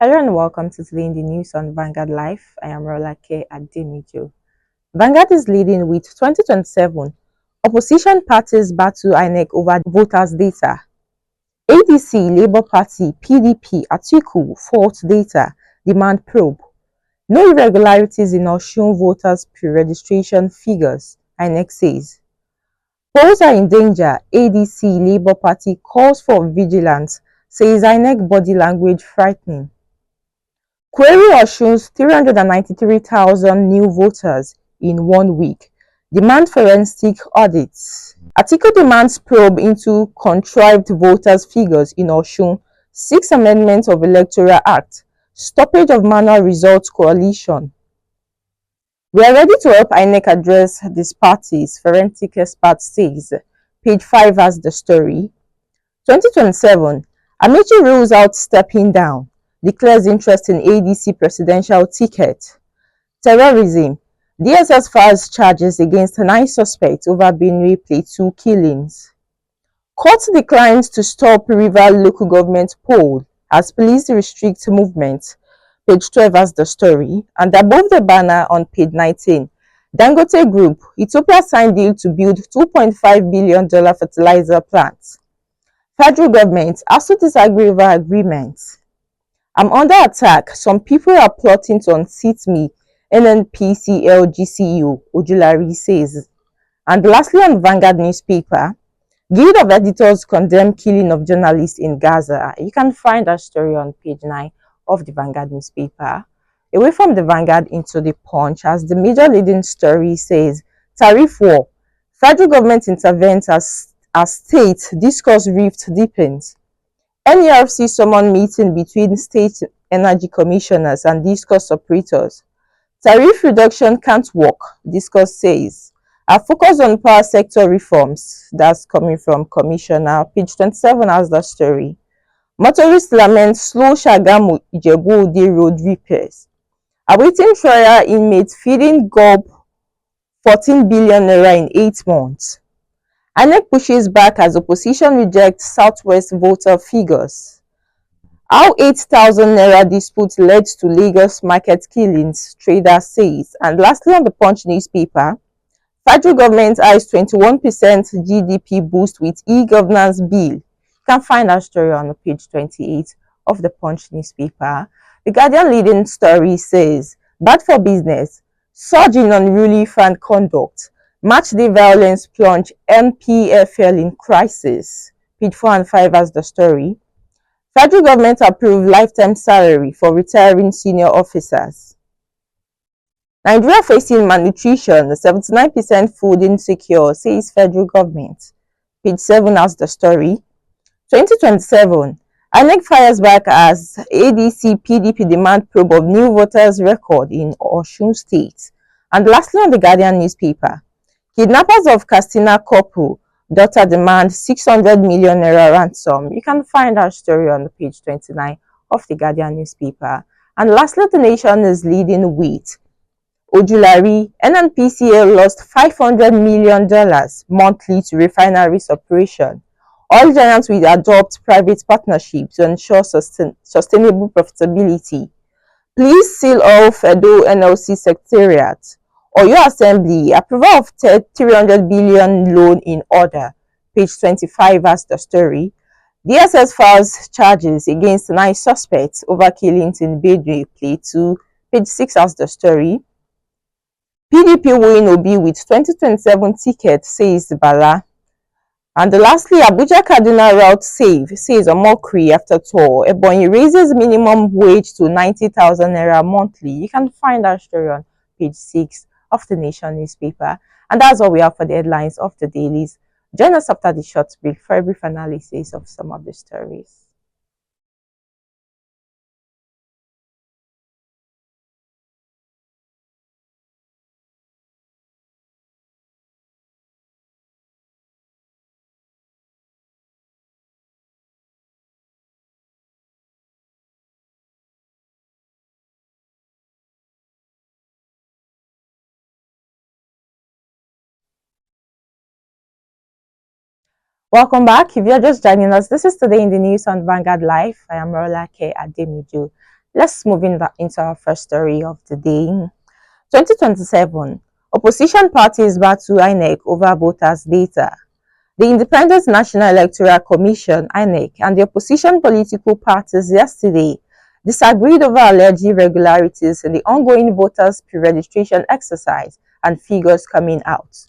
Hello and welcome to Today in the News on Vanguard Live. I am Rolake Ademijo. Vanguard is leading with 2027. Opposition parties battle INEC over voters' data. ADC, Labour Party, PDP, Atiku, fault data, demand probe. No irregularities in Osun voters' pre-registration figures, INEC says. Polls are in danger. ADC, Labour Party calls for vigilance, says INEC body language frightening. Query Osun's 393,000 new voters in 1 week. Demand forensic audits. Atiku demands probe into contrived voters' figures in Osun. Sixth Amendment of Electoral Act. Stoppage of manual results coalition. We are ready to help INEC address these parties, forensic expert says. Page 5 has the story. 2027, Amaechi rules out stepping down, declares interest in ADC presidential ticket. Terrorism, DSS files charges against 9 suspects over Benue Plateau killings. Court declines to stop rival local government poll as police restrict movement. Page 12 has the story. And above the banner on page 19, Dangote Group, Ethiopia signed deal to build $2.5 billion fertilizer plant. Federal government also disagree over agreements. I'm under attack. Some people are plotting to unseat me, NNPCL GCU, Ojulari says. And lastly, on Vanguard newspaper, Guild of Editors condemn killing of journalists in Gaza. You can find that story on page 9 of the Vanguard newspaper. Away from the Vanguard into the Punch, as the major leading story says, tariff war. Federal government intervenes as state discourse rift deepens. NERC summon meeting between state energy commissioners and discourse operators. Tariff reduction can't work, discourse says. A focus on power sector reforms. That's coming from Commissioner. Page 27 has the story. Motorists lament slow Shagamu Ijebu-Ode road repairs. Awaiting trial inmates feeding gob 14 billion naira in 8 months. INEC pushes back as opposition rejects Southwest voter figures. How 8,000 naira dispute led to Lagos market killings, trader says. And lastly, on the Punch newspaper, federal government eyes 21% GDP boost with e-governance bill. You can find that story on page 28 of the Punch newspaper. The Guardian leading story says, bad for business, surge in unruly fan conduct. Matchday violence plunge MPFL in crisis. Page 4 and 5 has the story. Federal government approved lifetime salary for retiring senior officers. Nigeria facing malnutrition, 79% food insecure, says federal government. Page 7 has the story. 2027, INEC fires back as ADC PDP demand probe of new voters record in Osun State. And lastly, on the Guardian newspaper, kidnappers of Katsina couple, daughter demand 600 million naira ransom. You can find our story on page 29 of the Guardian newspaper. And lastly, the nation is leading with Ojulari, NNPCL lost $500 million monthly to refineries operation. Oil giants will adopt private partnerships to ensure sustainable profitability. Please seal off Edo NLC Secretariat. Oyo Assembly, approval of 300 billion loan in order. Page 25 has the story. DSS files charges against 9 suspects over killings in Benue Plateau. Page 6 has the story. PDP win Obi with 2027 ticket, says Bala. And lastly, Abuja Kaduna route save, says Omokri after tour. Ebonyi raises minimum wage to 90,000 naira monthly. You can find that story on page 6 of the Nation newspaper. And that's all we have for the headlines of the dailies. Join us after the short break for a brief analysis of some of the stories. Welcome back. If you're just joining us, this is Today in the News on Vanguard Live. I am Rola K. Ademijo. Let's move into our first story of the day. 2027, opposition parties battle INEC over voters' data. The Independent National Electoral Commission (INEC) and the opposition political parties yesterday disagreed over alleged irregularities in the ongoing voters' pre-registration exercise and figures coming out.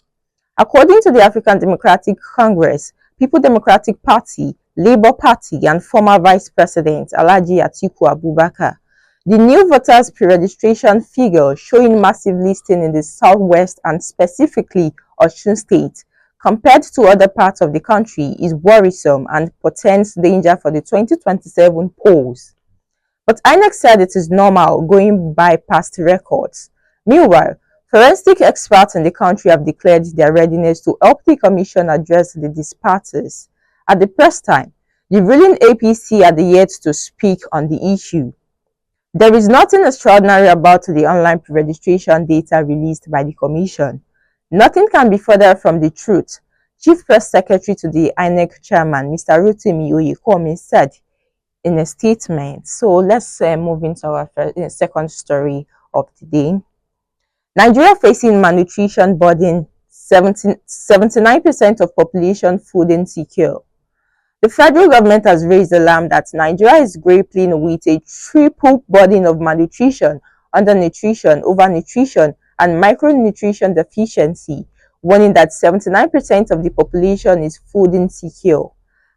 According to the African Democratic Congress, People Democratic Party, Labour Party, and former Vice President Alhaji Atiku Abubakar, the new voters pre-registration figure showing massive listing in the southwest and specifically Osun State compared to other parts of the country is worrisome and portends danger for the 2027 polls. But INEC said it is normal going by past records. Meanwhile, forensic experts in the country have declared their readiness to help the commission address the disparities. At the press time, the ruling APC had yet to speak on the issue. There is nothing extraordinary about the online pre-registration data released by the Commission. Nothing can be further from the truth, Chief Press Secretary to the INEC Chairman, Mr. Rotimi Oyekomi, said in a statement. So let's move into our second story of the day. Nigeria facing malnutrition burden, 79% of population food insecure. The federal government has raised alarm that Nigeria is grappling with a triple burden of malnutrition, undernutrition, overnutrition, and micronutrition deficiency, warning that 79% of the population is food insecure.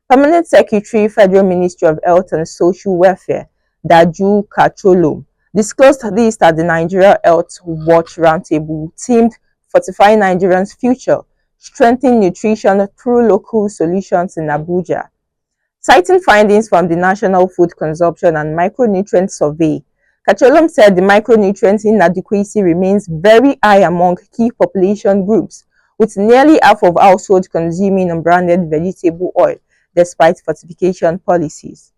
Permanent Secretary, Federal Ministry of Health and Social Welfare, Daju Kacholo, disclosed this at the Nigeria Health Watch Roundtable themed Fortifying Nigerians' Future, Strengthening Nutrition Through Local Solutions in Abuja. Citing findings from the National Food Consumption and Micronutrient Survey, Kacholom said the micronutrient inadequacy remains very high among key population groups, with nearly half of households consuming unbranded vegetable oil, despite fortification policies.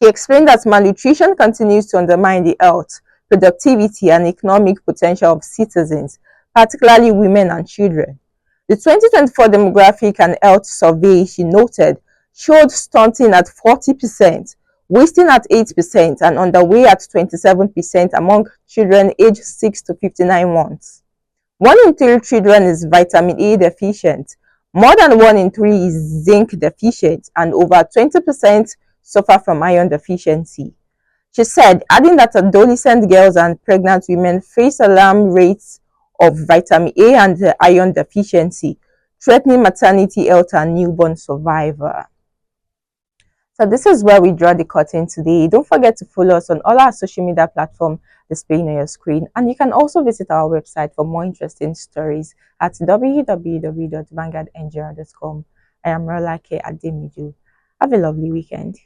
He explained that malnutrition continues to undermine the health, productivity, and economic potential of citizens, particularly women and children. The 2024 Demographic and Health Survey, she noted, showed stunting at 40%, wasting at 8%, and underweight at 27% among children aged 6 to 59 months. 1 in 3 children is vitamin A deficient, more than 1 in 3 is zinc deficient, and over 20% suffer from iron deficiency. She said, adding that adolescent girls and pregnant women face alarm rates of vitamin A and iron deficiency, threatening maternity health and newborn survival. So this is where we draw the curtain today. Don't forget to follow us on all our social media platforms displaying on your screen. And you can also visit our website for more interesting stories at www.vanguardnigerian.com. I am Rolake Ademiju. Have a lovely weekend.